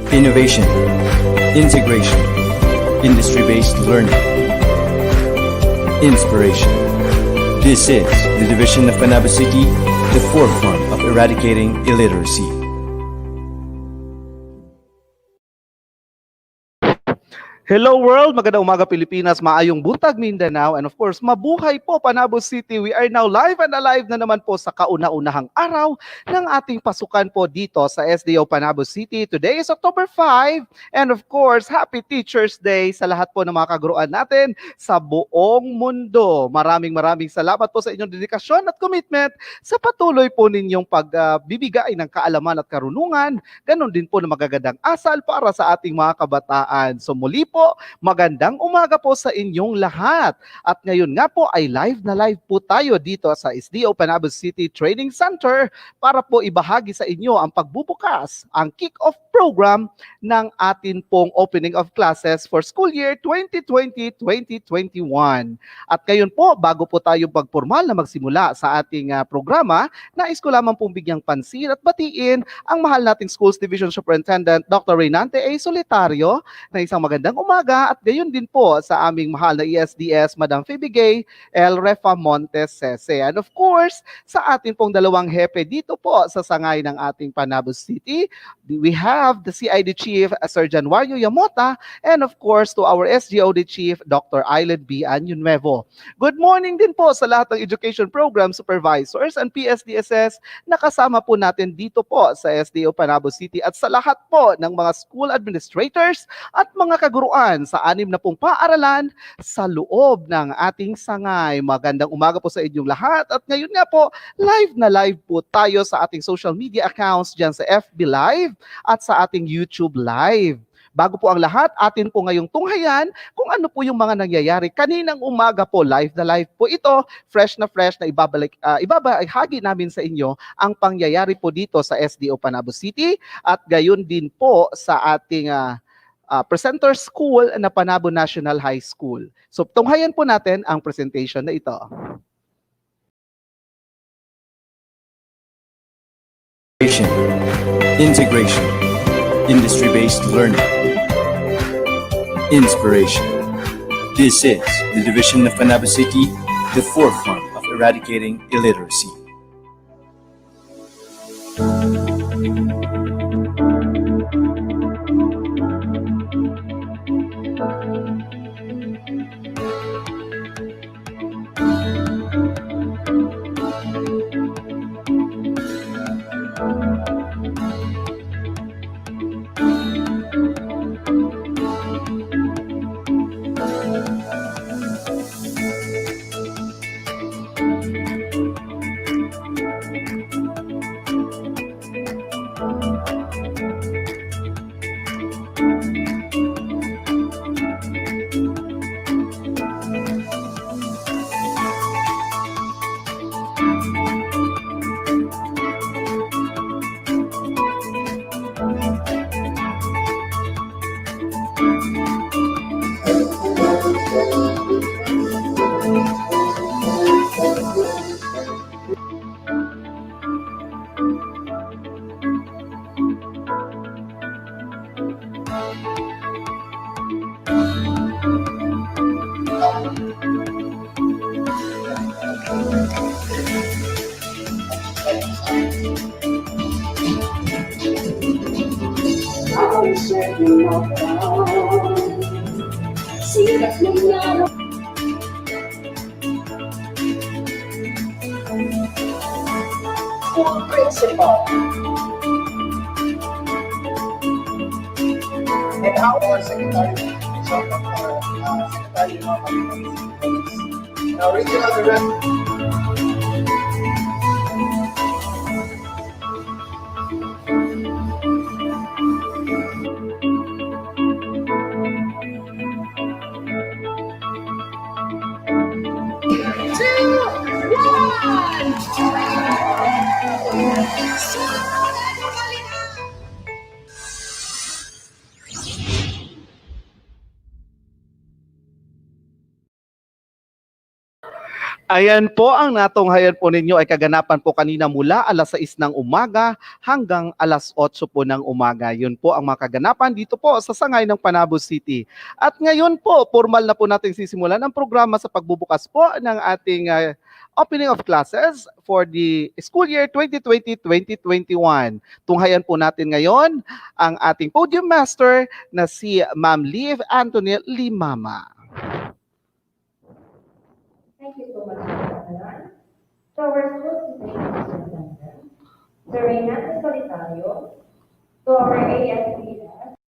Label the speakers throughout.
Speaker 1: Innovation, integration, industry-based learning, inspiration. This is the division of Panabo City, the forefront of eradicating illiteracy.
Speaker 2: Hello world, magandang umaga Pilipinas, maayong buntag Mindanao, and of course, mabuhay po Panabo City. We are now live and alive na naman po sa kauna-unahang araw ng ating pasukan po dito sa Sdo Panabo City. Today is October 5, and of course, Happy Teacher's Day sa lahat po ng mga kaguruan natin sa buong mundo. Maraming salamat po sa inyong dedikasyon at commitment sa patuloy po ninyong pagbibigay ng kaalaman at karunungan, ganun din po na magagandang asal para sa ating mga kabataan. So muli po, magandang umaga po sa inyong lahat. At ngayon nga po ay live po tayo dito sa Sdo Panabo City Training Center para po ibahagi sa inyo ang pagbubukas, ang kick-off program ng atin pong opening of classes for school year 2020-2021. At ngayon po, bago po tayo pagpormal na magsimula sa ating programa, nais ko lamang pong bigyang pansin at batiin ang mahal nating Schools Division Superintendent Dr. Reynante A. Solitario na isang magandang umaga, at gayon din po sa aming mahal na ESDS Madam Fibigay L. Refa Montes Sese. And of course, sa ating pong dalawang hepe dito po sa sangay ng ating Panabo City, we have the CID Chief Sir Januario Yamota, and of course to our SGOD Chief Dr. Ailed B. Anyunuevo. Good morning din po sa lahat ng education program supervisors and PSDSS na kasama po natin dito po sa SDO Panabo City, at sa lahat po ng mga school administrators at mga kaguruan sa 60 paaralan sa loob ng ating sangay. Magandang umaga po sa inyong lahat, at ngayon nga po, live po tayo sa ating social media accounts dyan sa FB Live at sa ating YouTube Live. Bago po ang lahat, atin po ngayong tunghayan kung ano po yung mga nangyayari. Kaninang umaga po, live po ito, fresh na ibabahagi namin sa inyo ang pangyayari po dito sa SDO Panabo City, at gayon din po sa ating presenter school na Panabo National High School. So tunghayan po natin ang presentation na ito.
Speaker 1: Integration, industry-based learning, inspiration. This is the division of Panabo City, the forefront of eradicating illiteracy.
Speaker 3: School principal and how our secretary now regional director.
Speaker 2: Ayan po, ang natunghayan po ninyo ay kaganapan po kanina mula alas 6 ng umaga hanggang alas 8 po ng umaga. Yun po ang mga kaganapan dito po sa Sangay ng Panabo City. At ngayon po, formal na po natin sisimulan ang programa sa pagbubukas po ng ating opening of classes for the school year 2020-2021. Tunghayan po natin ngayon ang ating podium master na si Ma'am Liv Anthony Limama.
Speaker 4: Thank you so much, Mr. To our school today, Mr. President, Sir Reynaldo Solitario, to our ASPS,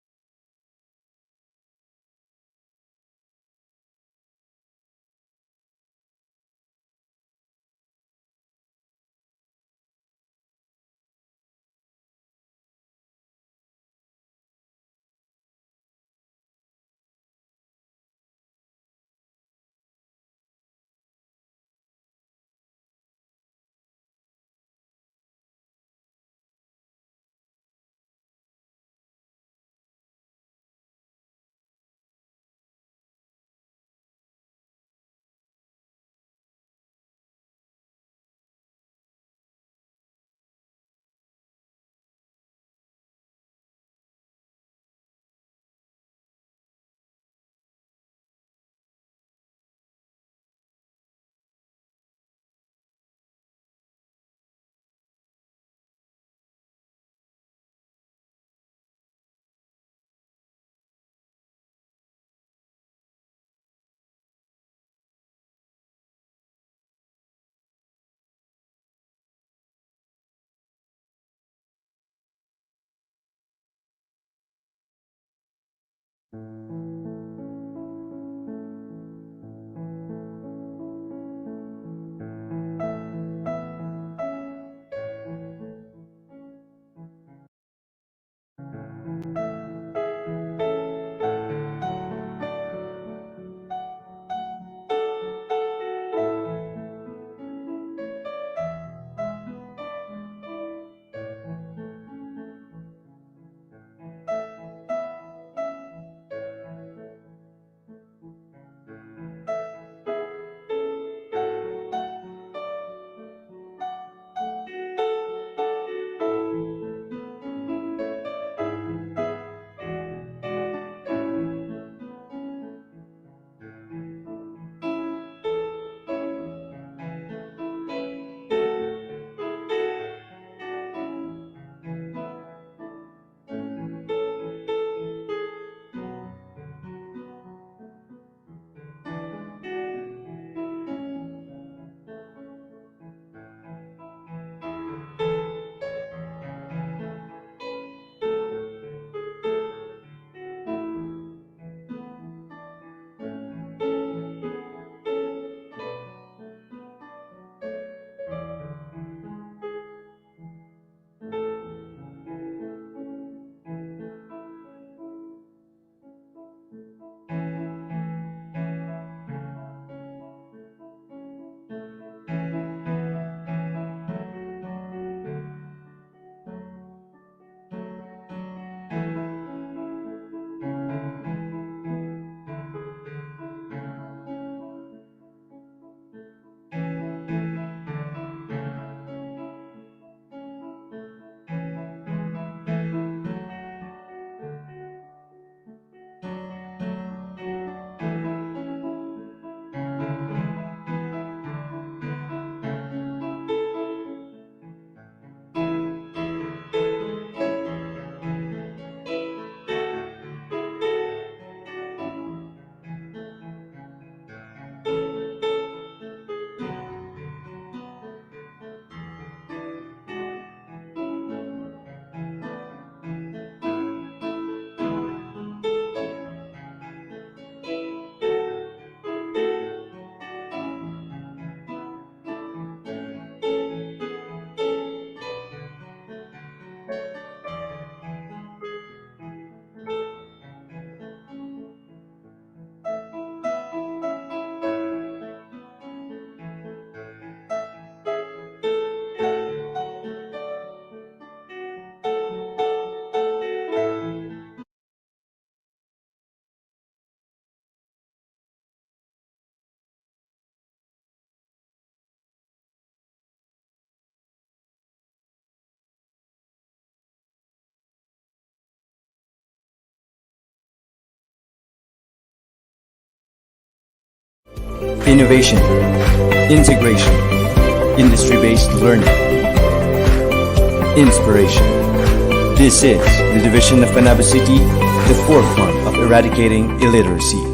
Speaker 1: innovation, integration, industry-based learning, inspiration. This is the division of Panabo City, the forefront of eradicating illiteracy.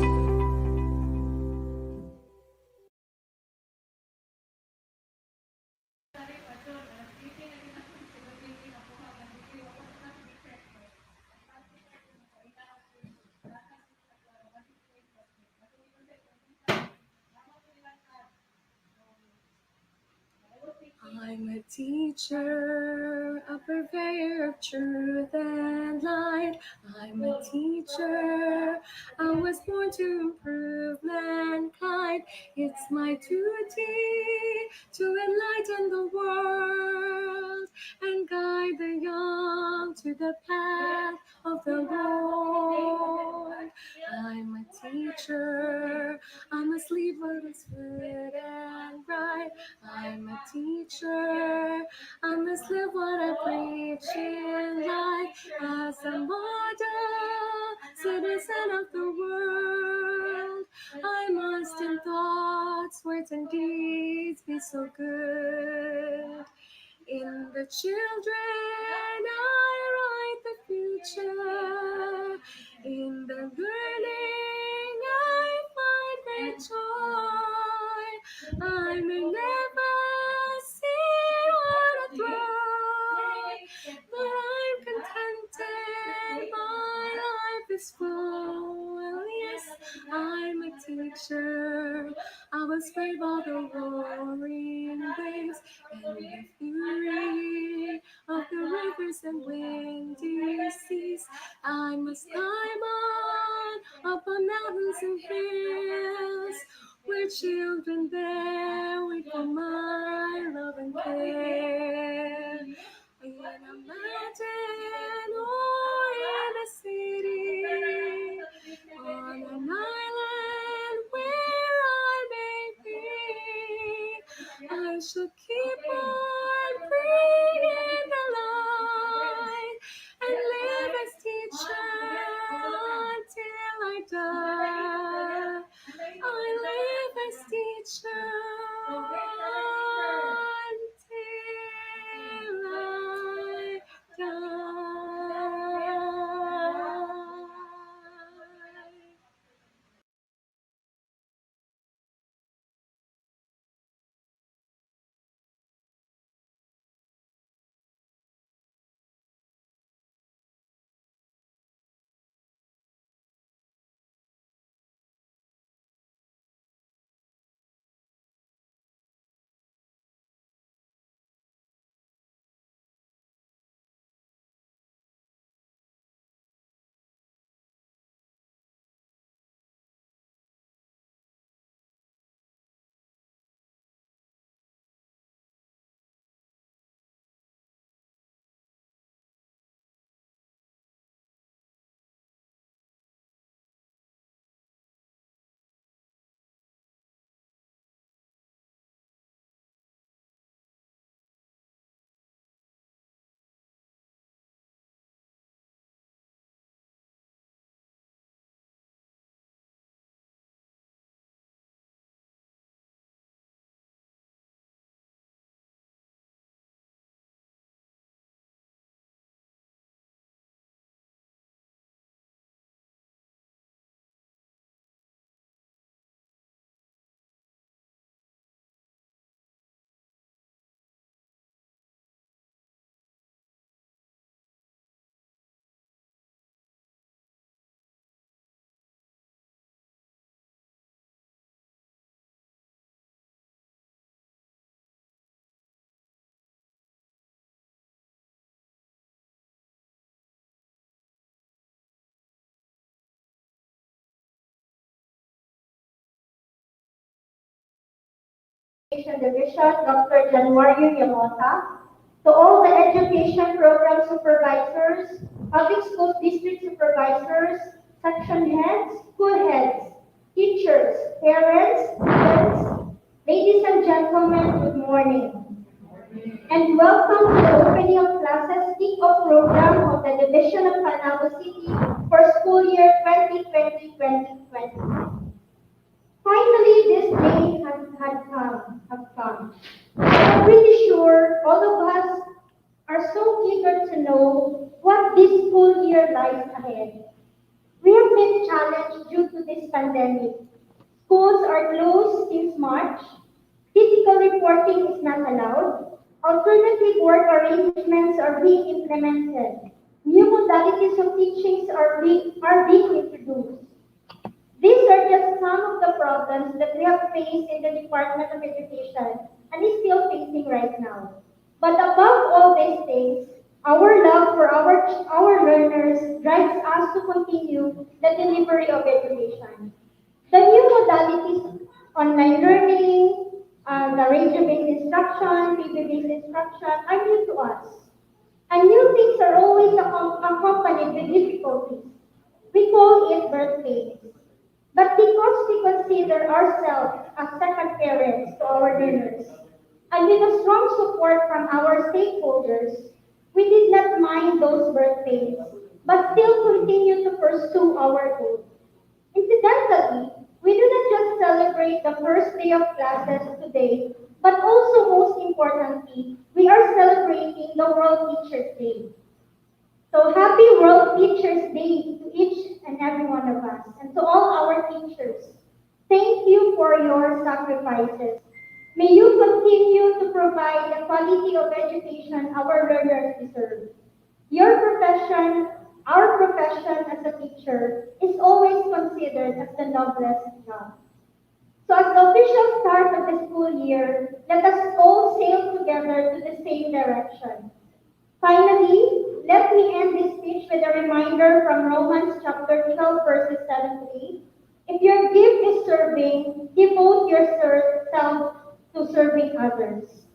Speaker 5: I'm a teacher, a purveyor of truth and light. I'm a teacher, I was born to improve mankind. It's my duty to enlighten the world and guide the young to the path of the Lord. I'm a teacher, I must lead what is good and right. I'm a teacher, I must live what I preach in life as a model citizen of the world. I must in thoughts, words, and deeds be so good. In the children, I write the future. In the learning, I find great joy. I may never see on a throne, but I'm contented. My life is full. Well, yes, I'm a teacher. I will brave all the roaring waves and the fury of the rivers and windy seas. I must climb up on mountains and hills where children there wait for my love and care. In a mountain or in a city, on an island where I may be, I shall keep on bringing the light and live as teacher until I die. I live as teacher until I die.
Speaker 4: Division, Dr. Januario Yamota, to all the education program supervisors, public school district supervisors, section heads, school heads, teachers, parents, students, ladies and gentlemen, good morning. And welcome to the opening of classes kick-off program of the Division of Panabo City for school year 2020-2021. Finally, Finally, this day have come. I'm pretty sure all of us are so eager to know what this school year lies ahead. We have been challenged due to this pandemic. Schools are closed since March. Physical reporting is not allowed. Alternative work arrangements are being implemented. New modalities of teachings are being introduced. These are just some of the problems that we have faced in the Department of Education and is still facing right now. But above all these things, our love for our learners drives us to continue the delivery of education. The new modalities, online learning, the radio-based instruction, TV-based instruction, are new to us. And new things are always accompanied with difficulties. We call it birth pains. But because we consider ourselves as second parents to our learners, and with a strong support from our stakeholders, we did not mind those birth pains, but still continue to pursue our goal. Incidentally, we do not just celebrate the first day of classes today, but also most importantly, we are celebrating the World Teachers Day. So happy World Teachers Day to each and every one of us and to all our teachers. Thank you for your sacrifices. May you continue to provide the quality of education our learners deserve. Your profession, our profession as a teacher, is always considered as the noblest job. So as the official start of the school year, let us all sail together to the same direction. Finally, let me end this speech with a reminder from Romans chapter 12, verses 7 to 8. If your gift is serving, devote yourself to serving others.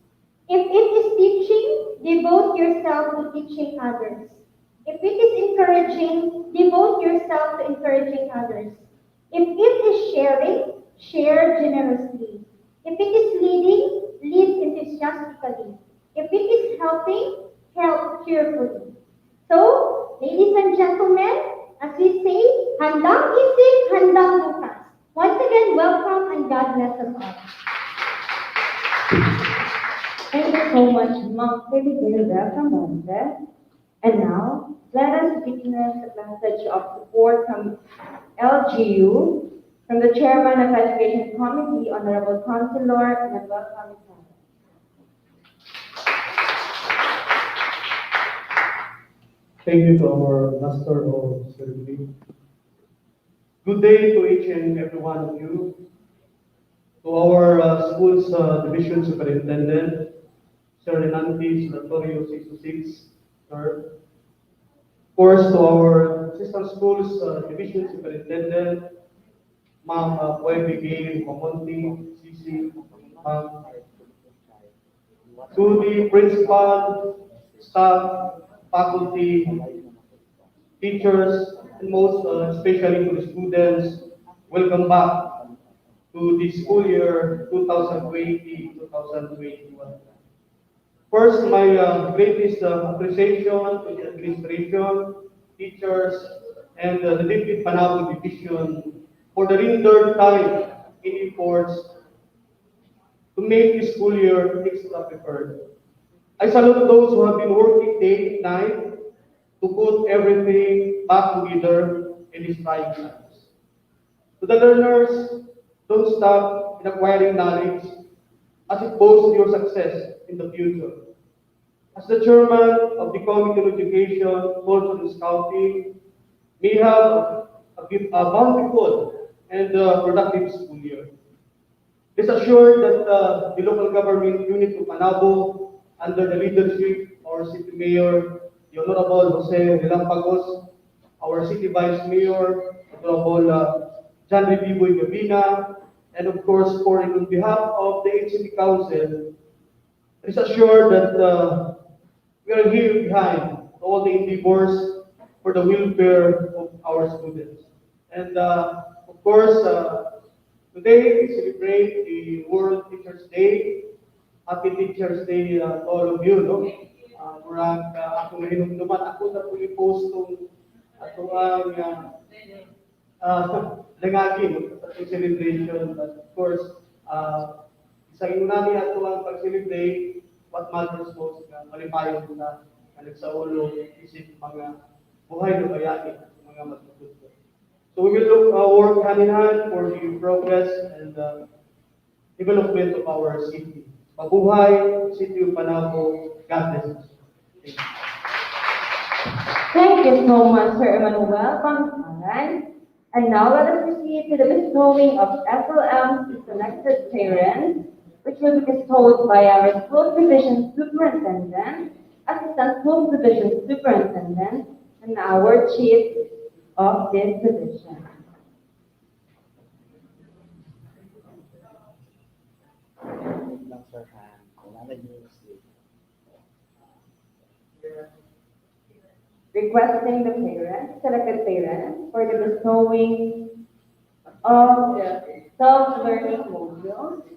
Speaker 4: If it is teaching, devote yourself to teaching others. If it is encouraging, devote yourself to encouraging others. If it is sharing, share generously. If it is leading, lead enthusiastically. If it is helping, help cheerfully. So, ladies and gentlemen, as we say, Handang Isip, Handang Bukas. Once again, welcome and God bless us all.
Speaker 6: Thank you so much, Ma'am Philippine from Monte. And now, let us witness a message of support from LGU, from the Chairman of Education Committee, Honorable Councilor Nabel Kamisan.
Speaker 7: Thank you to our Master of Ceremony. Good day to each and every one of you. To our school's division superintendent, Sir Renantes Latorio 626, sir. Of course, to our sister schools division superintendent, Ma'am Puebe Gail Mamonti, CC, Ma'am. To the principal, staff, faculty, teachers, and most especially to the students, welcome back to the school year 2020-2021. First, my greatest appreciation to the administration, teachers, and the Sdo Panabo division for the rendered time in efforts to make this school year extra prepared. I salute those who have been working day and night to put everything back together in these trying times. To the learners, don't stop in acquiring knowledge as it boasts your success in the future. As the chairman of the Committee on Education, Culture and Scouting, may have a bountiful and productive school year. Rest assured that the local government unit of Panabo, under the leadership of our City Mayor, the Honorable Jose Relampagos, our City Vice Mayor, Honorable John Ribiboy Gavina, and of course, on behalf of the HCP Council, rest assured that we are here behind all the endeavors for the welfare of our students. And of course, today we celebrate the World Teachers Day. Happy Teachers Day to all of you, no? Murag ako ngayon naman ako na po i-post itong ato ang nangagi no, sa ating celebration. But of course, isang inunani ato ang pag-celebrate what matters most nga malipayon na nagsaulo isip mga buhay na bayani mga magtututo. So we will look work hand in hand for the progress and development of our city. Mabuhay, City of Panabo. God bless us. Thank you.
Speaker 6: Thank you so much, Sir Emmanuel Pangkalan. And now let us proceed to the bestowing of FLM to selected parents, which will be bestowed by our School Division Superintendent, Assistant School Division Superintendent, and our Chief of this division. Requesting the parents, selected parents, for the bestowing of the self-learning modules.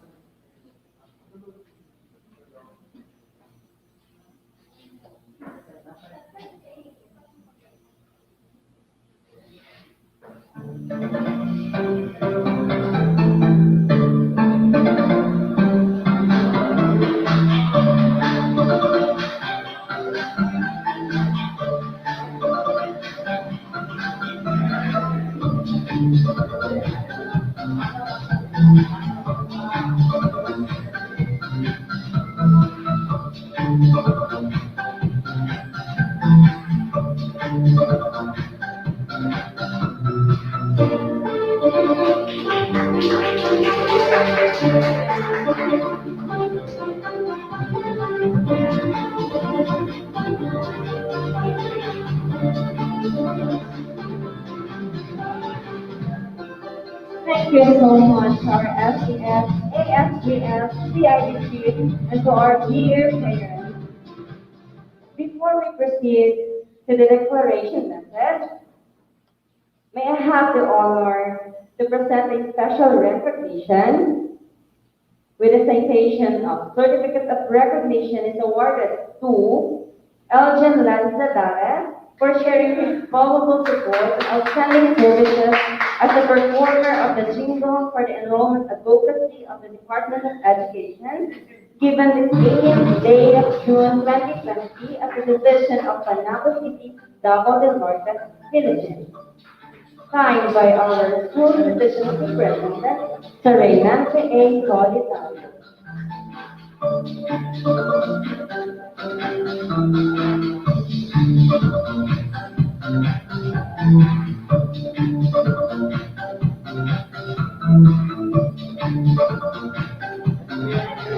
Speaker 6: Thank you so much, our SES, ASGS, CIDC, and to our dear parents. Before we proceed to the declaration message, may I have the honor to present a special recognition with a citation of Certificate of Recognition is awarded to Elgin Lanzadare for sharing his valuable support and outstanding services as a performer of the jingle for the enrollment advocacy of the Department of Education, given this 8th day of June 2020 at the Division of Panabo City, Davao del Norte, Philippines. Signed by our School Division Superintendent, Sir Reynante A. Solitario.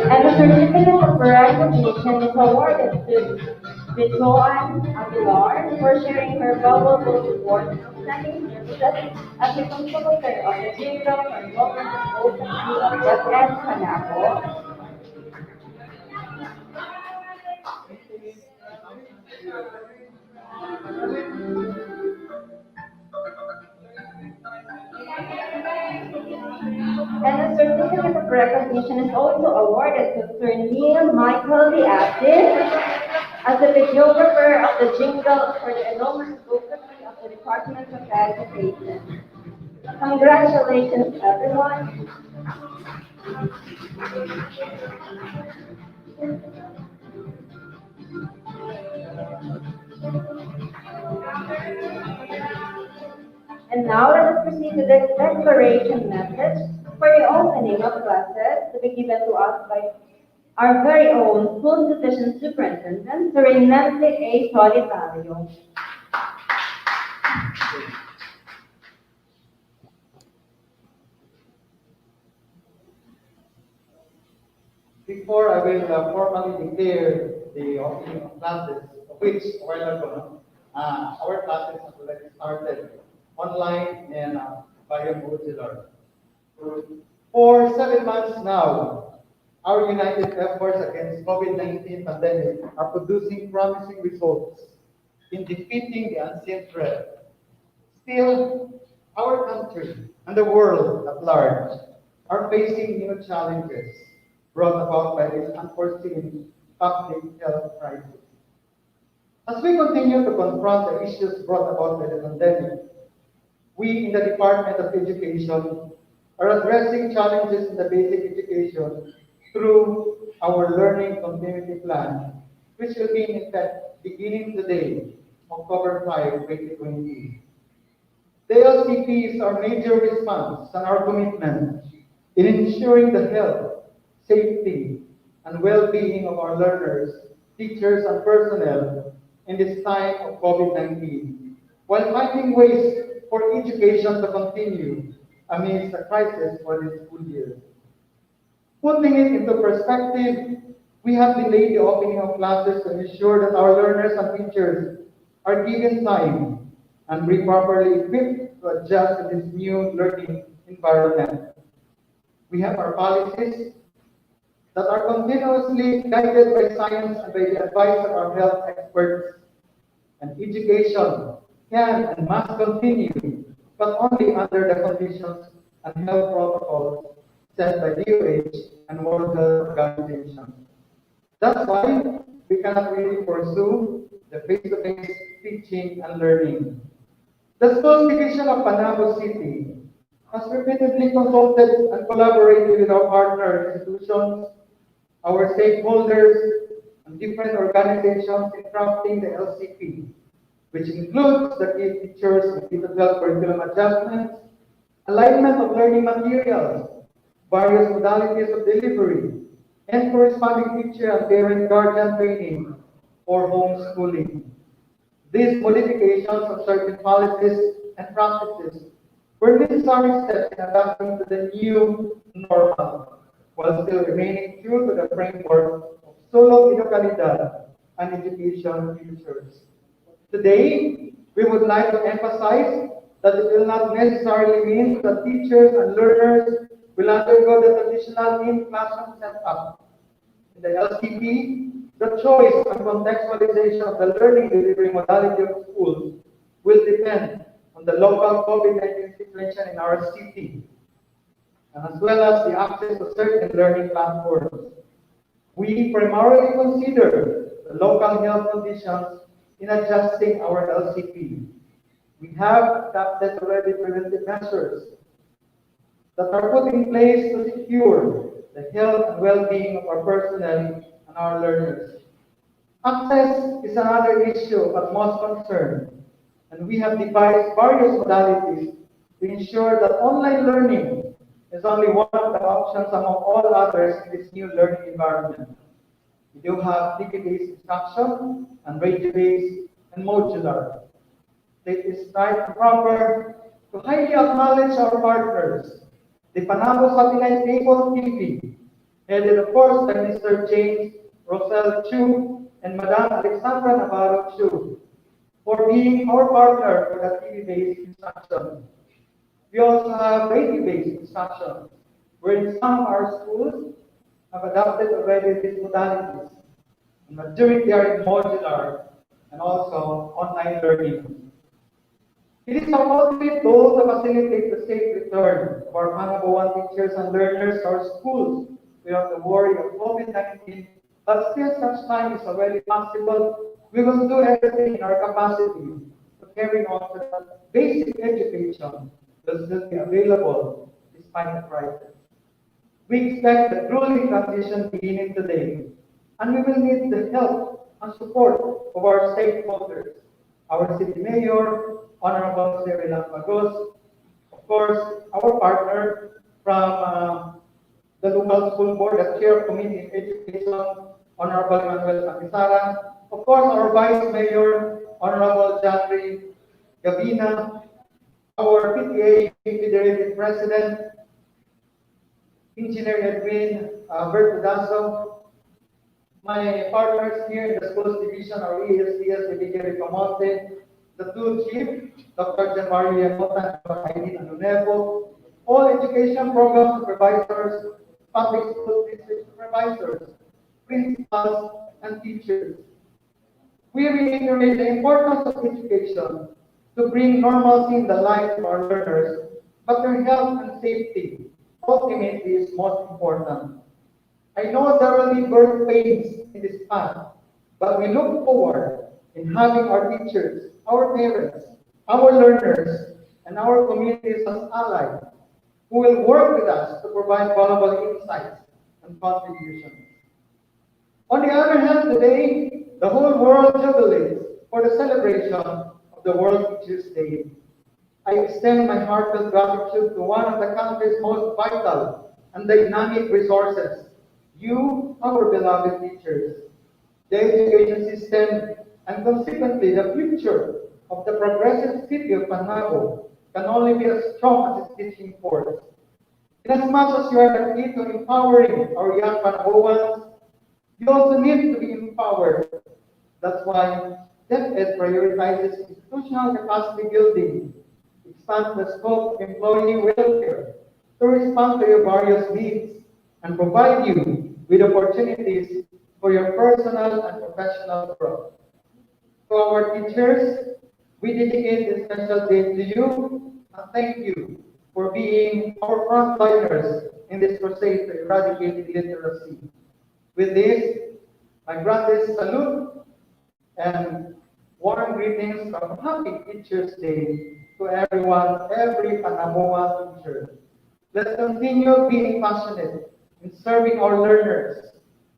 Speaker 6: And the certificate of recognition is awarded to Joanne Aguilar for sharing her valuable support and outstanding services as the composer of the jingle for Enrollment Advocacy of West Panabo. And the certificate of recognition is also awarded to Sir Neil Michael Diazis as the videographer of the jingle for the enrollment advocacy of the Department of Education. Congratulations, everyone. And now let us proceed to the declaration message for the opening of classes to be given to us by our very own School Division Superintendent, Sir Reynante A. Solitario.
Speaker 8: Before I will formally declare the opening of classes, of which a while ago, our classes have already started online and via modular. For 7 months now, our united efforts against COVID-19 pandemic are producing promising results in defeating the unseen threat. Still, our country and the world at large are facing new challenges brought about by this unforeseen public health crisis. As we continue to confront the issues brought about by the pandemic, we in the Department of Education are addressing challenges in the basic education through our Learning Continuity Plan, which will be in effect beginning today, October 5, 2020. The LCP is our major response and our commitment in ensuring the health, safety, and well-being of our learners, teachers, and personnel in this time of COVID-19, while finding ways for education to continue amidst the crisis for this school year. Putting it into perspective, we have delayed the opening of classes to ensure that our learners and teachers are given time and be properly equipped to adjust to this new learning environment. We have our policies that are continuously guided by science and by the advice of our health experts. And education can and must continue, but only under the conditions and health protocols set by DOH and World Health Organization. That's why we cannot really pursue the face-to-face teaching and learning. The Schools Division of Panabo City has repeatedly consulted and collaborated with our partner institutions, our stakeholders, and different organizations in crafting the LCP, which includes the key features of K-12 curriculum adjustments, alignment of learning materials, various modalities of delivery, and corresponding teacher and parent guardian training for homeschooling. These modifications of certain policies and practices were necessary steps in adapting to the new normal, while still remaining true to the framework of solo educalidad and education futures. Today, we would like to emphasize that it will not necessarily mean that teachers and learners will undergo the traditional in-classroom setup. In the LCP, the choice and contextualization of the learning delivery modality of schools will depend on the local COVID-19 situation in our city, and as well as the access to certain learning platforms. We primarily consider the local health conditions in adjusting our LCP. We have adopted already preventive measures that are put in place to secure the health and well-being of our personnel and our learners. Access is another issue of utmost concern, and we have devised various modalities to ensure that online learning is only one of the options among all others in this new learning environment. We do have TV-based instruction and radio-based and modular. It is right and proper to highly acknowledge our partners, the Panabo Satellite Cable TV, headed of course by Mr. James Rosel Chu and Madam Alexandra Navarro Chu, for being our partner for the TV-based instruction. We also have radio-based instruction, where some of our schools have adopted already these modalities. The majority are in modular and also online learning. It is our ultimate goal to facilitate the safe return of our Panabo 1 teachers and learners to our schools without the worry of COVID-19, but still such time is already possible. We will do everything in our capacity to carry on to the basic education that will be available despite the crisis. We expect the grueling transition beginning today, and we will need the help and support of our stakeholders, our city mayor, Honorable Sir Magos, of course, our partner from the local school board, the chair of committee in education, Honorable Manuel Santisaran, of course, our vice mayor, Honorable Janry Gabina, our PTA federated president, Engineer Edwin Bertudaso, my partners here in the schools division, our ESDS, Ebigeri Camonte, the two chief, Dr. Janmario Yanota and Dr. Aileen Anunevo, all education program supervisors, public school district supervisors, principals, and teachers. We reiterate the importance of education to bring normalcy in the lives of our learners, but their health and safety ultimately is most important. I know there will be birth pains in this path, but we look forward in having our teachers, our parents, our learners, and our communities as allies who will work with us to provide valuable insights and contributions. On the other hand, today, the whole world jubilates for the celebration of the World Teachers' Day. I extend my heartfelt gratitude to one of the country's most vital and dynamic resources, you, our beloved teachers. The education system and consequently the future of the progressive city of Panabo can only be as strong as its teaching force. Inasmuch as you are the key to empowering our young Panaboans, you also need to be empowered. That's why DepEd prioritizes institutional capacity building, expands the scope of employee welfare to respond to your various needs, and provide you with opportunities for your personal and professional growth. To our teachers, we dedicate this special day to you and thank you for being our frontliners in this crusade to eradicate illiteracy. With this, my grandest salute and warm greetings of Happy Teachers' Day to everyone, every Panaboan teacher. Let's continue being passionate in serving our learners.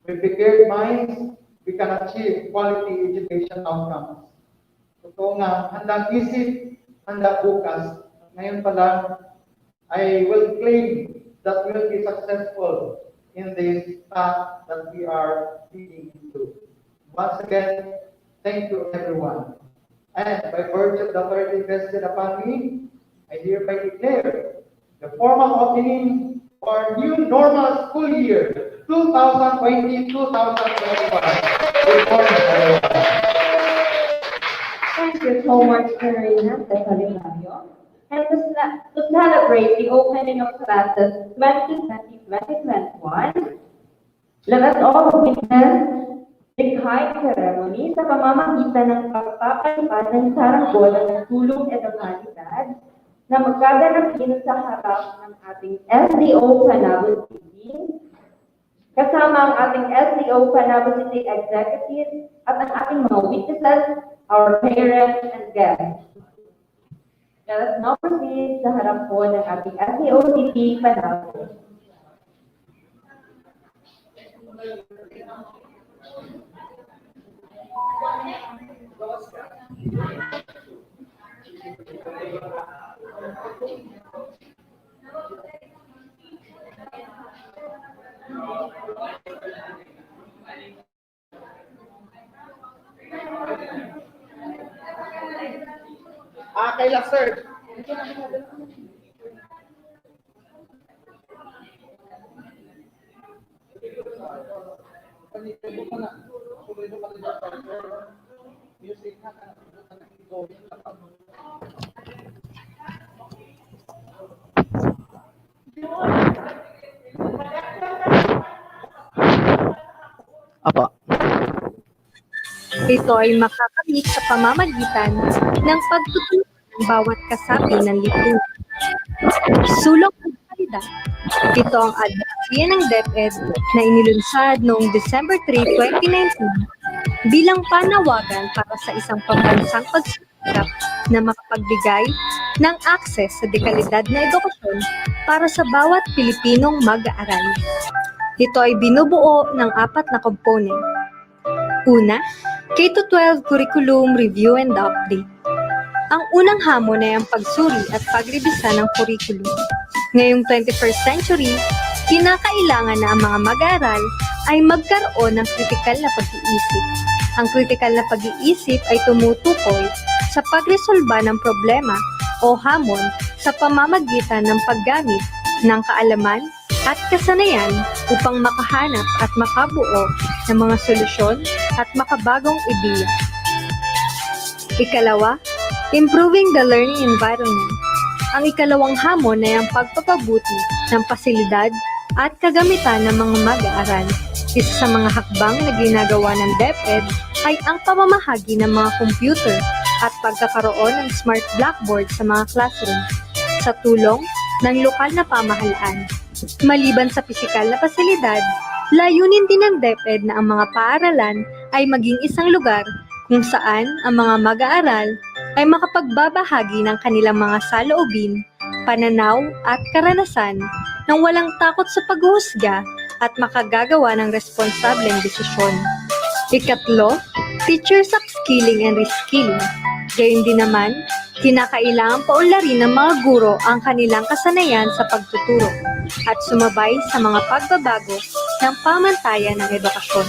Speaker 8: With prepared minds, we can achieve quality education outcomes. Totoo nga, handang isip, handa bukas. Ngayon pa lang, I will claim that we will be successful in this path that we are leading into. Once again, thank you everyone. And by virtue of the authority vested upon me, I hereby declare the formal opening for our new normal school year, 2020-2021. Good morning, everyone.
Speaker 6: Thank you so much, Karina Secretary. And to celebrate the opening of classes 2020-2021, let us all witness the high ceremony sa pamamagitan ng pagpapalipad ng saranggola ng tulong edukalidad na magkaganap din sa harap ng ating Sdo Panabo City, kasama ang ating Sdo Panabo City Executive at ang ating mga witnesses, our parents and guests. Let us now proceed sa harap po ng ating Sdo City Panabo.
Speaker 3: Kaila sir.
Speaker 2: Apa.
Speaker 5: Ito ay makakamit sa pamamagitan ng pagtutulungan ng bawat kasapi ng lipunan. Sulong kalidad. Ito ang advokasya ng DepEd na inilunsad noong December 3, 2019 bilang panawagan para sa isang pambansang pagsisikap na makapagbigay ng akses sa dekalidad na edukasyon para sa bawat Pilipinong mag-aaral. Ito ay binubuo ng 4 na component. Una, K-12 Curriculum Review and Update. Ang unang hamon ay ang pagsuri at pagrebisa ng curriculum. Ngayong 21st century, kinakailangan na ang mga mag-aaral ay magkaroon ng kritikal na pag-iisip. Ang kritikal na pag-iisip ay tumutukoy sa pagresolba ng problema o hamon sa pamamagitan ng paggamit ng kaalaman at kasanayan upang makahanap at makabuo ng mga solusyon at makabagong ideya. Ikalawa, improving the learning environment. Ang ikalawang hamon ay ang pagpapabuti ng pasilidad at kagamitan ng mga mag-aaral. Isa sa mga hakbang na ginagawa ng DepEd ay ang pamamahagi ng mga computer at pagkakaroon ng smart blackboard sa mga classroom sa tulong ng lokal na pamahalaan. Maliban sa pisikal na pasilidad, layunin din ng DepEd na ang mga paaralan ay maging isang lugar kung saan ang mga mag-aaral ay makapagbabahagi ng kanilang mga saloobin, pananaw at karanasan nang walang takot sa paghuhusga at makagagawa ng responsableng desisyon. Ikatlo, teachers upskilling and reskilling. Gayon din naman, kinakailangan paunlarin ng mga guro ang kanilang kasanayan sa pagtuturo at sumabay sa mga pagbabago ng pamantayan ng edukasyon.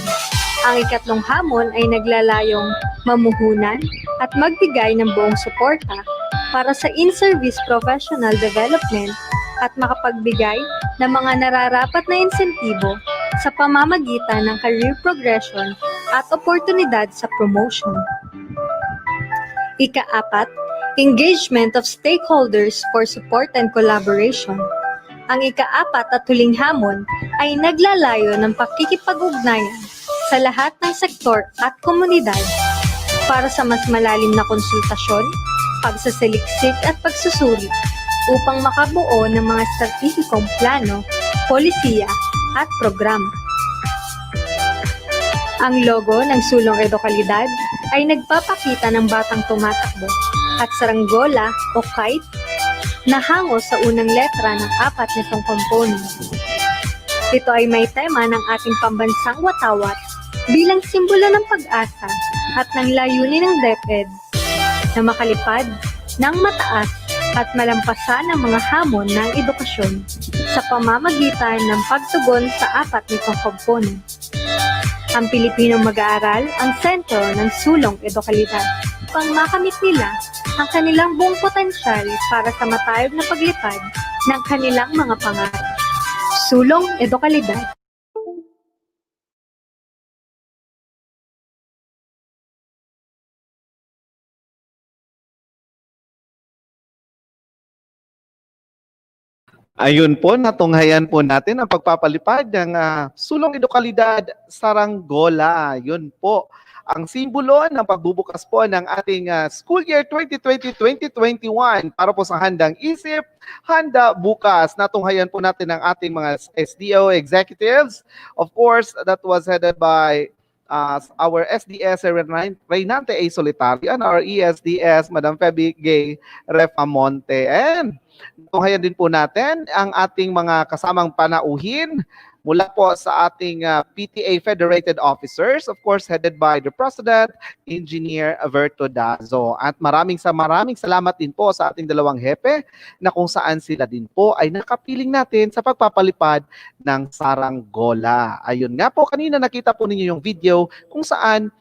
Speaker 5: Ang ikatlong hamon ay naglalayong mamuhunan at magbigay ng buong suporta para sa in-service professional development at makapagbigay ng mga nararapat na insentibo sa pamamagitan ng career progression at oportunidad sa promotion. Ika-apat, engagement of stakeholders for support and collaboration. Ang ika-apat at huling hamon ay naglalayo ng pakikipag-ugnayan sa lahat ng sektor at komunidad para sa mas malalim na konsultasyon, pagsasaliksik at pagsusuri upang makabuo ng mga estratehikong plano, polisiya at programa. Ang logo ng Sulong Edukalidad ay nagpapakita ng batang tumatakbo at saranggola o kite na hango sa unang letra ng apat nitong component. Ito ay may tema ng ating pambansang watawat bilang simbolo ng pag-asa at ng layunin ng DepEd na makalipad ng mataas at malampasan ang mga hamon ng edukasyon sa pamamagitan ng pagtugon sa apat nitong component. Ang Pilipinong mag-aaral ang sentro ng Sulong Edukalidad upang makamit nila ang kanilang buong potensyal para sa matayog na paglipad ng kanilang mga pangarap. Sulong Edukalidad.
Speaker 2: Ayun po, natunghayan po natin ang pagpapalipad ng Sulong Edukalidad Saranggola. Yun po, ang simbolo ng pagbubukas po ng ating school year 2020-2021 para po sa Handang Isip, Handa Bukas. Natunghayan po natin ang ating mga SDO executives. Of course, that was headed by our SDS Reynante A. Solitario and our ESDS, Madam Feby Gay Refamonte. And tunghayan din po natin ang ating mga kasamang panauhin mula po sa ating PTA Federated Officers, of course headed by the President, Engineer Averto Dazo. At maraming salamat din po sa ating dalawang hepe na kung saan sila din po ay nakapiling natin sa pagpapalipad ng saranggola. Ayun nga po, kanina nakita po ninyo yung video kung saan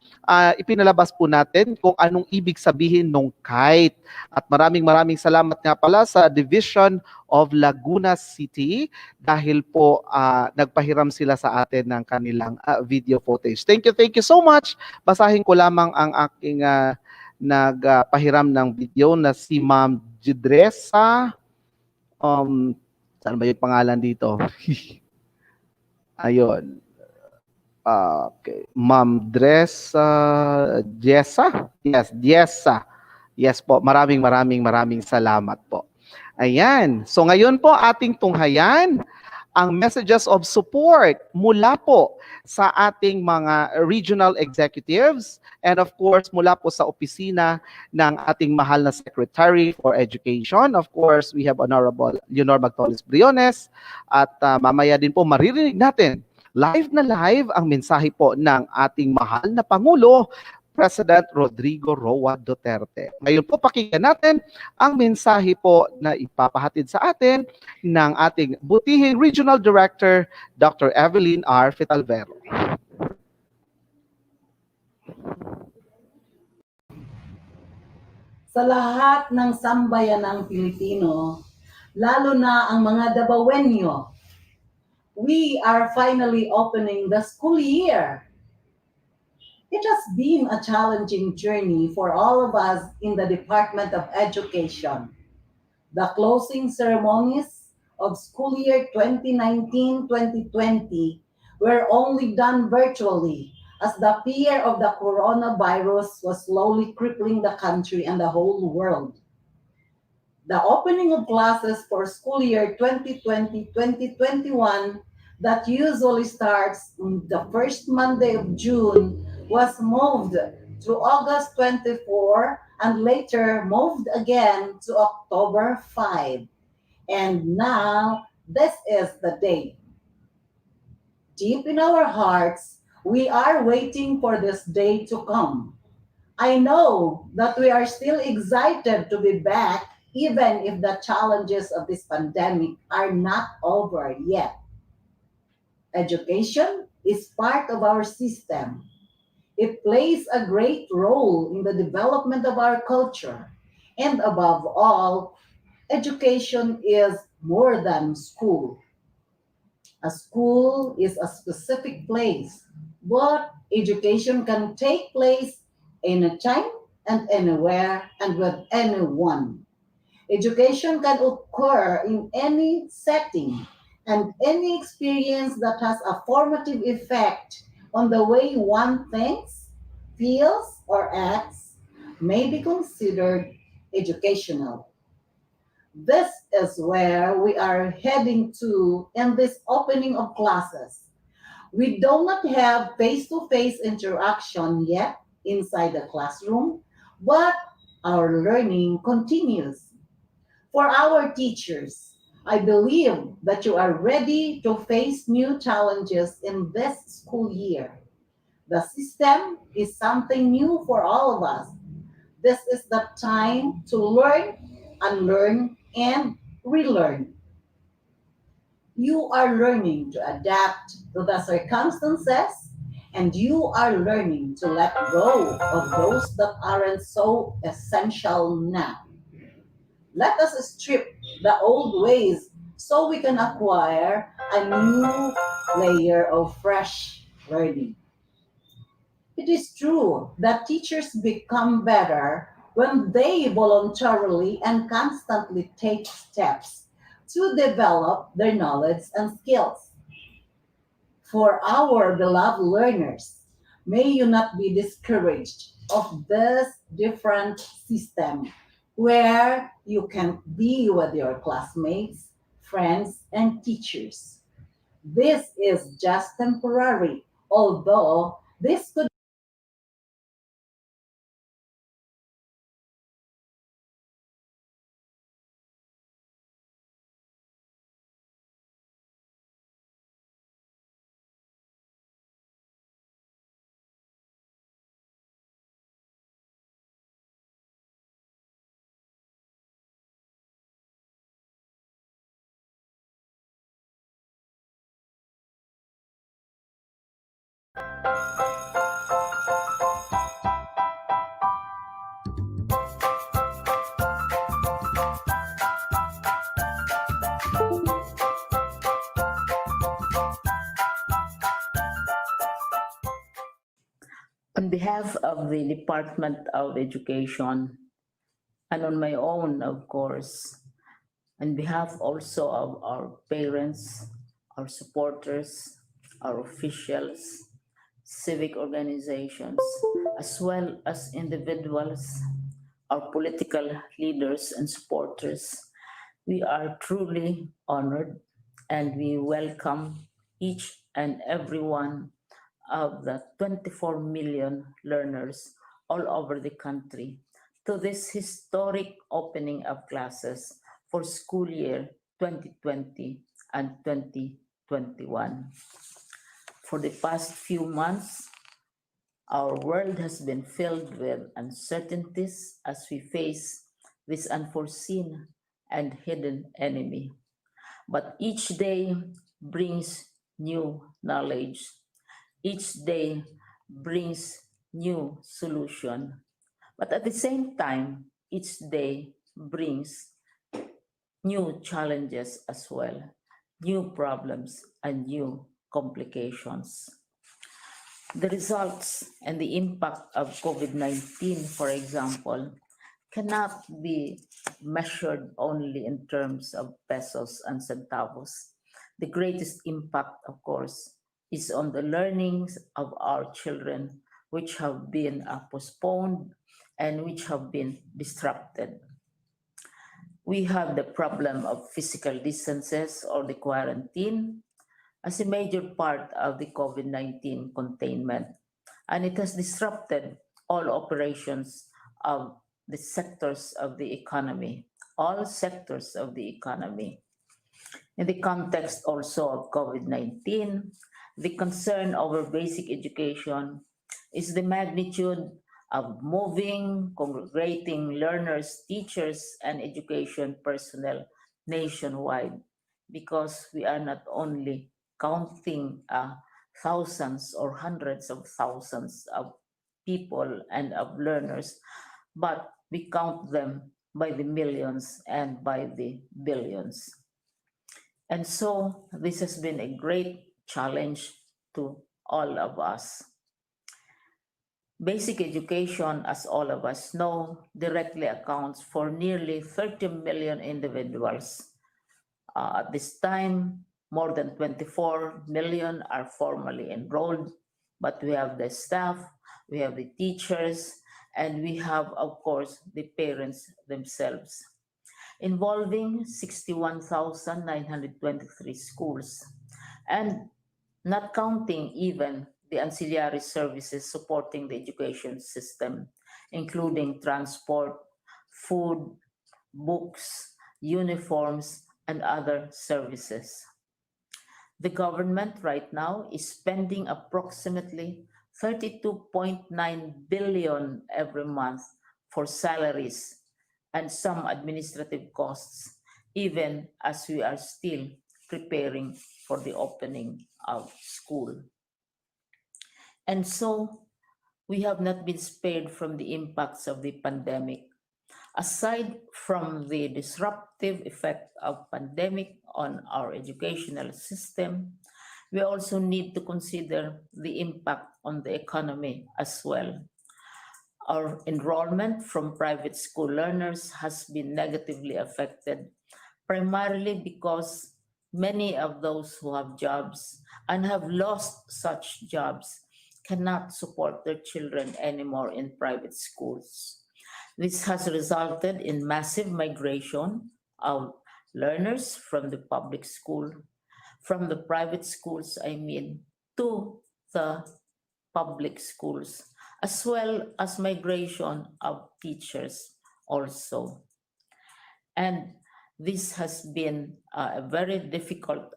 Speaker 2: ipinalabas po natin kung anong ibig sabihin ng kite. At maraming salamat nga pala sa Division of Laguna City dahil po nagpahiram sila sa atin ng kanilang video footage. Thank you so much. Basahin ko lamang ang aking nagpahiram ng video na si Ma'am Jidresa. Saan ba yung pangalan dito? Ayun. Okay. Ma'am Jessa? Yes, Jessa. Yes po, maraming salamat po. Ayan. So ngayon po ating tunghayan ang messages of support mula po sa ating mga regional executives and of course mula po sa opisina ng ating mahal na Secretary for Education. Of course, we have Honorable Leonor Magtolis Briones at mamaya din po maririnig natin live ang mensahe po ng ating mahal na Pangulo, President Rodrigo Roa Duterte. Ngayon po pakinggan natin ang mensahe po na ipapahatid sa atin ng ating butihing Regional Director, Dr. Evelyn R. Fitalvero.
Speaker 9: Sa lahat ng sambayanang Pilipino, lalo na ang mga Dabawenyo, we are finally opening the school year. It has been a challenging journey for all of us in the Department of Education. The closing ceremonies of school year 2019-2020 were only done virtually as the fear of the coronavirus was slowly crippling the country and the whole world. The opening of classes for school year 2020-2021 that usually starts on the first Monday of June was moved to August 24 and later moved again to October 5. And now, this is the day. Deep in our hearts, we are waiting for this day to come. I know that we are still excited to be back, even if the challenges of this pandemic are not over yet. Education is part of our system. It plays a great role in the development of our culture. And above all, education is more than school. A school is a specific place, but education can take place anytime and anywhere and with anyone. Education can occur in any setting, and any experience that has a formative effect on the way one thinks, feels, or acts may be considered educational. This is where we are heading to in this opening of classes. We do not have face to face interaction yet inside the classroom, but our learning continues. For our teachers, I believe that you are ready to face new challenges in this school year. The system is something new for all of us. This is the time to learn, unlearn, and relearn. You are learning to adapt to the circumstances, and you are learning to let go of those that aren't so essential now. Let us strip the old ways so we can acquire a new layer of fresh learning. It is true that teachers become better when they voluntarily and constantly take steps to develop their knowledge and skills. For our beloved learners, may you not be discouraged of this different system where you can be with your classmates, friends, and teachers. This is just temporary, although this could.
Speaker 10: On behalf of the Department of Education, and on my own, of course, on behalf also of our parents, our supporters, our officials, civic organizations, as well as individuals, our political leaders and supporters, we are truly honored and we welcome each and every one of the 24 million learners all over the country to this historic opening of classes for school year 2020 and 2021. For the past few months, our world has been filled with uncertainties as we face this unforeseen and hidden enemy. But each day brings new knowledge. Each day brings new solution. But at the same time, each day brings new challenges as well, new problems and new complications. The results and the impact of COVID-19, for example, cannot be measured only in terms of pesos and centavos. The greatest impact, of course, is on the learnings of our children, which have been postponed and which have been disrupted. We have the problem of physical distances or the quarantine as a major part of the COVID-19 containment, and it has disrupted all operations of the sectors of the economy, all sectors of the economy. In the context also of COVID-19, the concern over basic education is the magnitude of moving, congregating learners, teachers, and education personnel nationwide, because we are not only counting thousands or hundreds of thousands of people and of learners, but we count them by the millions and by the billions. And so this has been a great challenge to all of us. Basic education, as all of us know, directly accounts for nearly 30 million individuals. At this time, more than 24 million are formally enrolled, but we have the staff, we have the teachers, and we have, of course, the parents themselves, involving 61,923 schools, and not counting even the ancillary services supporting the education system, including transport, food, books, uniforms, and other services. The government right now is spending approximately 32.9 billion every month for salaries and some administrative costs, even as we are still preparing for the opening of school. And so we have not been spared from the impacts of the pandemic. Aside from the disruptive effect of pandemic on our educational system, we also need to consider the impact on the economy as well. Our enrollment from private school learners has been negatively affected, primarily because many of those who have jobs and have lost such jobs cannot support their children anymore in private schools. This has resulted in massive migration of learners from the public school, from the private schools, to the public schools, as well as migration of teachers also. And this has been a very difficult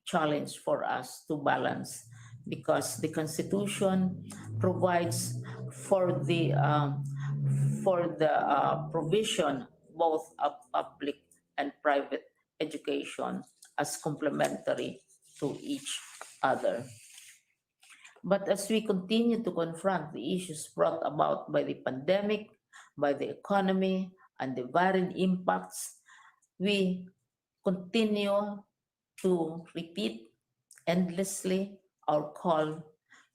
Speaker 10: challenge for us to balance, because the Constitution provides for the provision both of public and private education as complementary to each other. But as we continue to confront the issues brought about by the pandemic, by the economy, and the varied impacts, we continue to repeat endlessly our call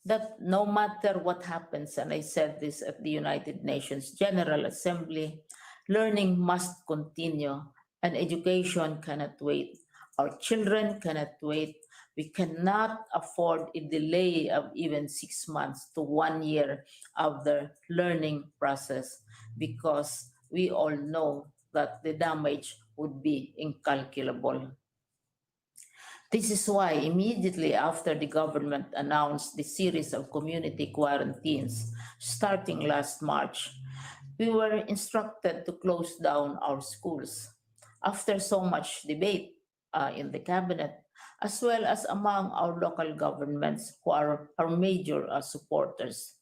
Speaker 10: that no matter what happens, and I said this at the United Nations General Assembly, learning must continue and education cannot wait. Our children cannot wait. We cannot afford a delay of even 6 months to 1 year of the learning process, because we all know that the damage would be incalculable. This is why immediately after the government announced the series of community quarantines starting last March, we were instructed to close down our schools. After so much debate in the cabinet, as well as among our local governments who are our major supporters.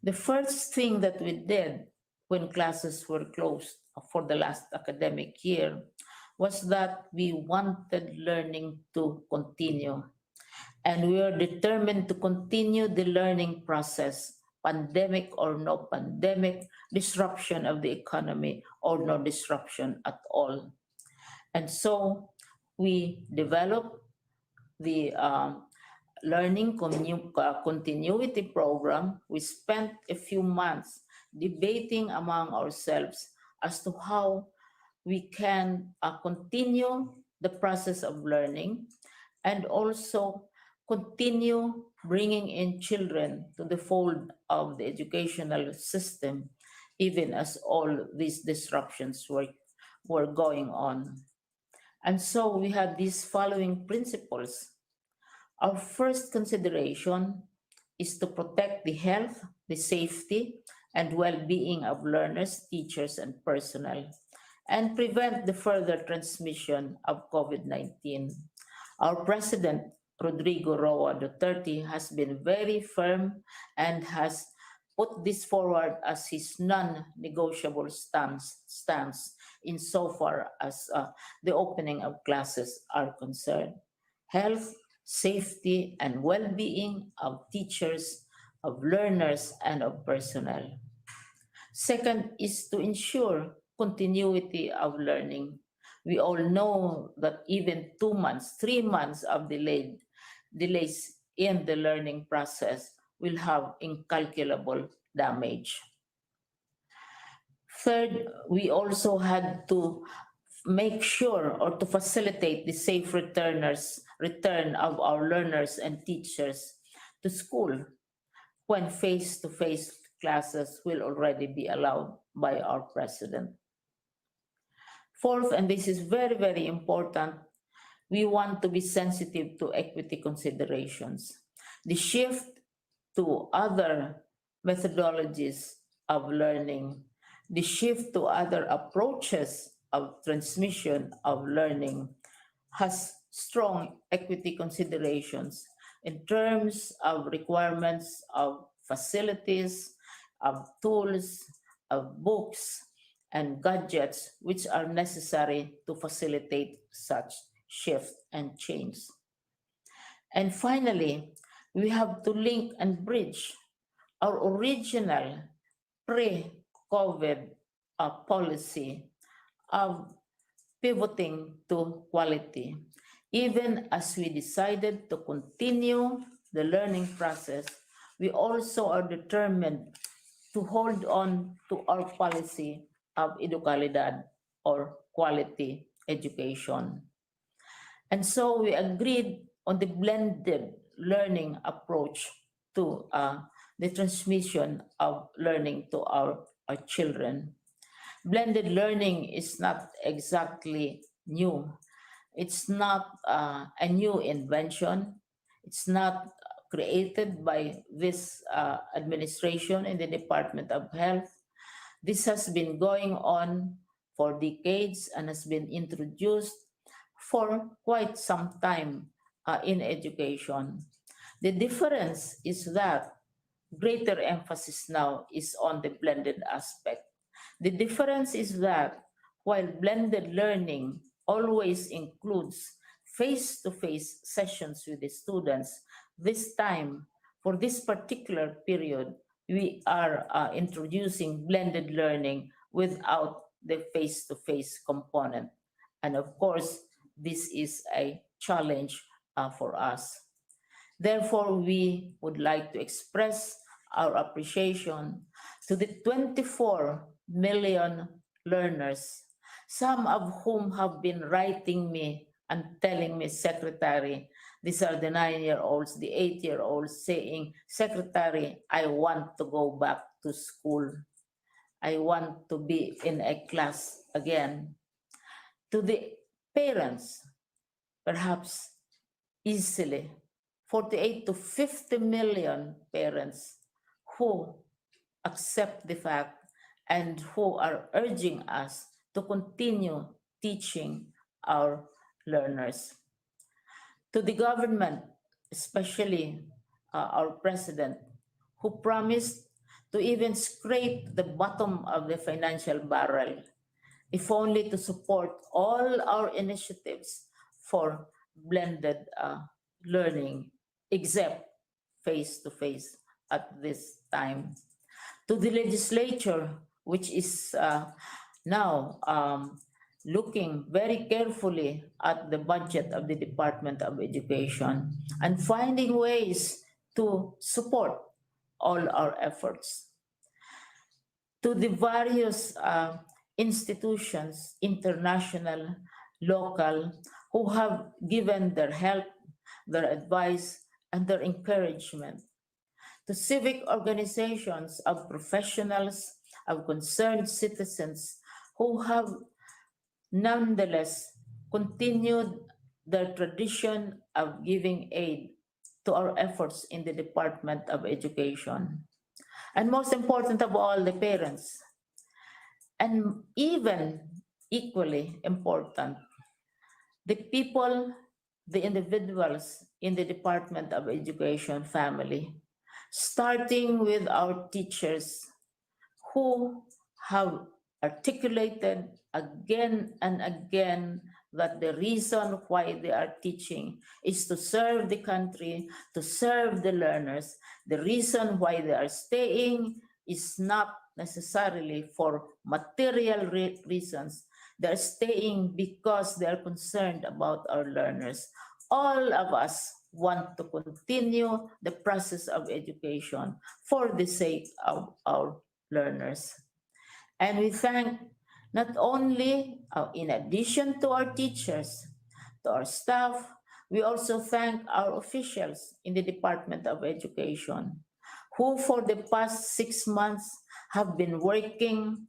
Speaker 10: The first thing that we did when classes were closed for the last academic year was that we wanted learning to continue. And we are determined to continue the learning process, pandemic or no pandemic, disruption of the economy or no disruption at all. And so we developed the learning continuity program. We spent a few months debating among ourselves as to how we can continue the process of learning and also continue bringing in children to the fold of the educational system, even as all these disruptions were going on. And so we have these following principles. Our first consideration is to protect the health, the safety, and well-being of learners, teachers, and personnel, and prevent the further transmission of COVID-19. Our President, Rodrigo Roa Duterte, has been very firm and has put this forward as his non-negotiable stance insofar as the opening of classes are concerned. Health, safety, and well-being of teachers, of learners, and of personnel. Second is to ensure continuity of learning. We all know that even 2 months, 3 months of delays in the learning process will have incalculable damage. Third, we also had to make sure or to facilitate the safe return of our learners and teachers to school when face-to-face classes will already be allowed by our president. Fourth, and this is very, very important, we want to be sensitive to equity considerations. The shift to other methodologies of learning, the shift to other approaches of transmission of learning has strong equity considerations in terms of requirements of facilities, of tools, of books, and gadgets which are necessary to facilitate such shift and change. And finally, we have to link and bridge our original pre-COVID policy of pivoting to quality. Even as we decided to continue the learning process, we also are determined to hold on to our policy of educalidad or quality education. And so we agreed on the blended learning approach to the transmission of learning to our children. Blended learning is not exactly new. It's not a new invention. It's not created by this administration in the Department of Health. This has been going on for decades and has been introduced for quite some time in education. The difference is that greater emphasis now is on the blended aspect. The difference is that while blended learning always includes face-to-face sessions with the students, this time, for this particular period, we are introducing blended learning without the face-to-face component. And of course, this is a challenge for us. Therefore, we would like to express our appreciation to the 24 million learners, some of whom have been writing me and telling me, Secretary, these are the 9-year-olds, the 8-year-olds saying, Secretary, I want to go back to school. I want to be in a class again. To the parents, perhaps easily 48 to 50 million parents who accept the fact and who are urging us to continue teaching our learners. To the government, especially our president, who promised to even scrape the bottom of the financial barrel, if only to support all our initiatives for blended learning, except face-to-face at this time. To the legislature, which is now looking very carefully at the budget of the Department of Education and finding ways to support all our efforts. To the various institutions, international, local, who have given their help, their advice, and their encouragement. To civic organizations of professionals, of concerned citizens who have nonetheless continued their tradition of giving aid to our efforts in the Department of Education. And most important of all, the parents. And even equally important, the people, the individuals in the Department of Education family, starting with our teachers who have articulated again and again that the reason why they are teaching is to serve the country, to serve the learners. The reason why they are staying is not necessarily for material reasons. They're staying because they're concerned about our learners. All of us want to continue the process of education for the sake of our learners. And we thank not only, in addition to our teachers, to our staff, we also thank our officials in the Department of Education, who for the past 6 months have been working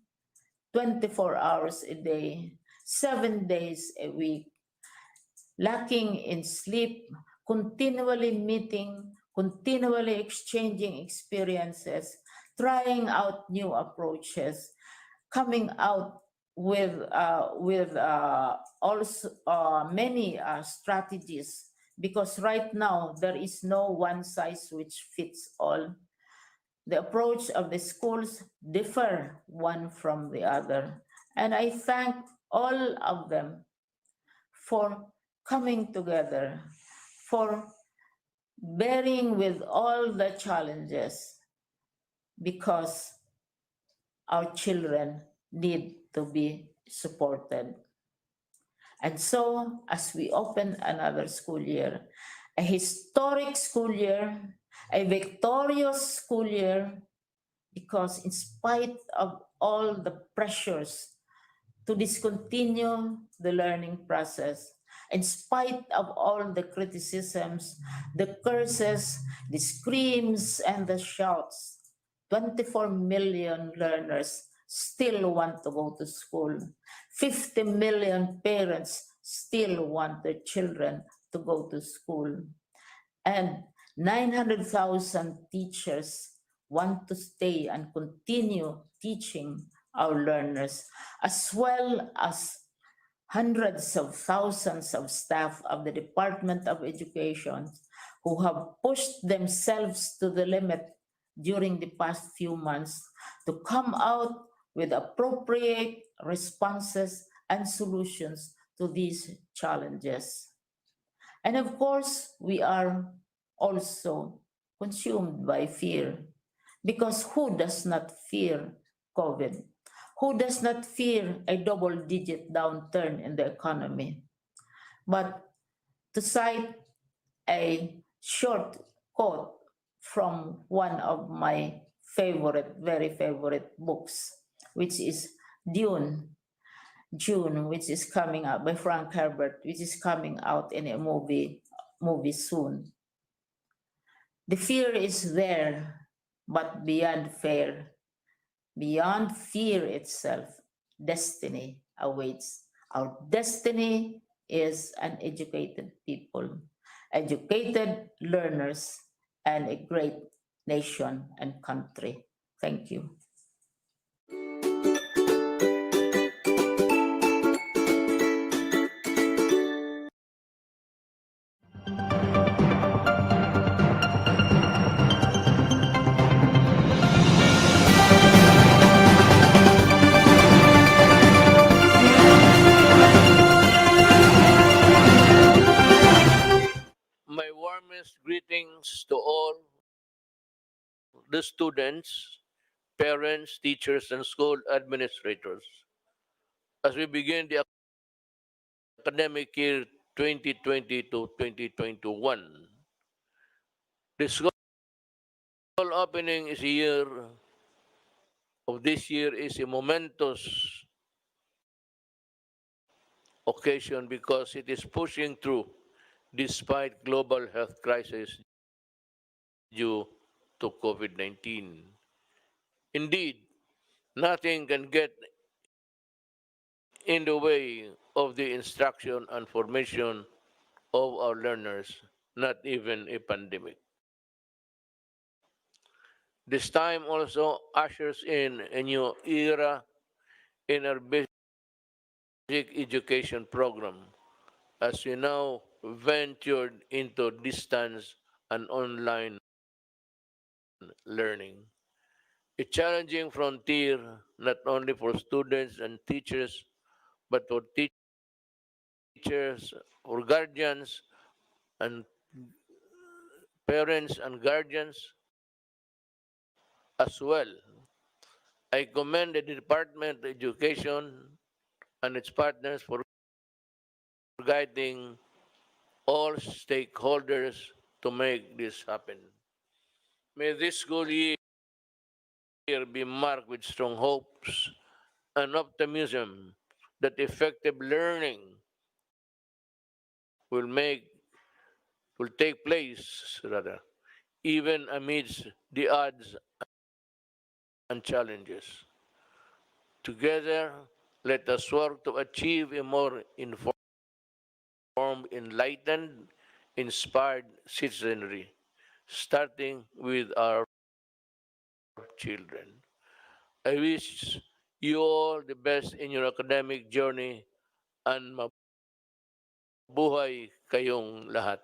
Speaker 10: 24 hours a day, 7 days a week, lacking in sleep, continually meeting, continually exchanging experiences, trying out new approaches, coming out with also many strategies, because right now there is no one size which fits all. The approach of the schools differ one from the other, and I thank all of them for coming together, for bearing with all the challenges, because our children need to be supported. And so, as we open another school year, a historic school year, a victorious school year, because in spite of all the pressures to discontinue the learning process, in spite of all the criticisms, the curses, the screams, and the shouts, 24 million learners still want to go to school. 50 million parents still want their children to go to school. And 900,000 teachers want to stay and continue teaching our learners, as well as hundreds of thousands of staff of the Department of Education who have pushed themselves to the limit during the past few months to come out with appropriate responses and solutions to these challenges. And of course, we are also consumed by fear, because who does not fear COVID? Who does not fear a double-digit downturn in the economy? But to cite a short quote from one of my very favorite books, which is June, which is coming out by Frank Herbert, which is coming out in a movie soon. The fear is there, but beyond fear itself, destiny awaits. Our destiny is an educated people, educated learners, and a great nation and country. Thank you.
Speaker 11: My warmest greetings to all the students, parents, teachers, and school administrators. As we begin the academic year 2020 to 2021, the school opening is this year is a momentous occasion because it is pushing through despite global health crisis due to COVID-19. Indeed, nothing can get in the way of the instruction and formation of our learners, not even a pandemic. This time also ushers in a new era in our basic education program, as we now ventured into distance and online learning. A challenging frontier not only for students and teachers, but for teachers, for guardians, and parents and guardians as well. I commend the Department of Education and its partners for guiding all stakeholders to make this happen. May this school year be marked with strong hopes and optimism that effective learning will make will take place rather even amidst the odds and challenges. Together, let us work to achieve a more informed, enlightened, inspired citizenry, starting with our children. I wish you all the best in your academic journey and mabuhay kayong lahat.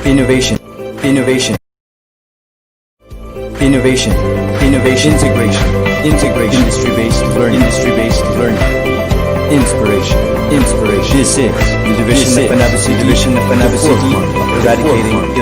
Speaker 1: Innovation, innovation, innovation, innovation, integration, industry-based learning, inspiration. This is the division of Panabo City, the forefront of eradicating illiteracy.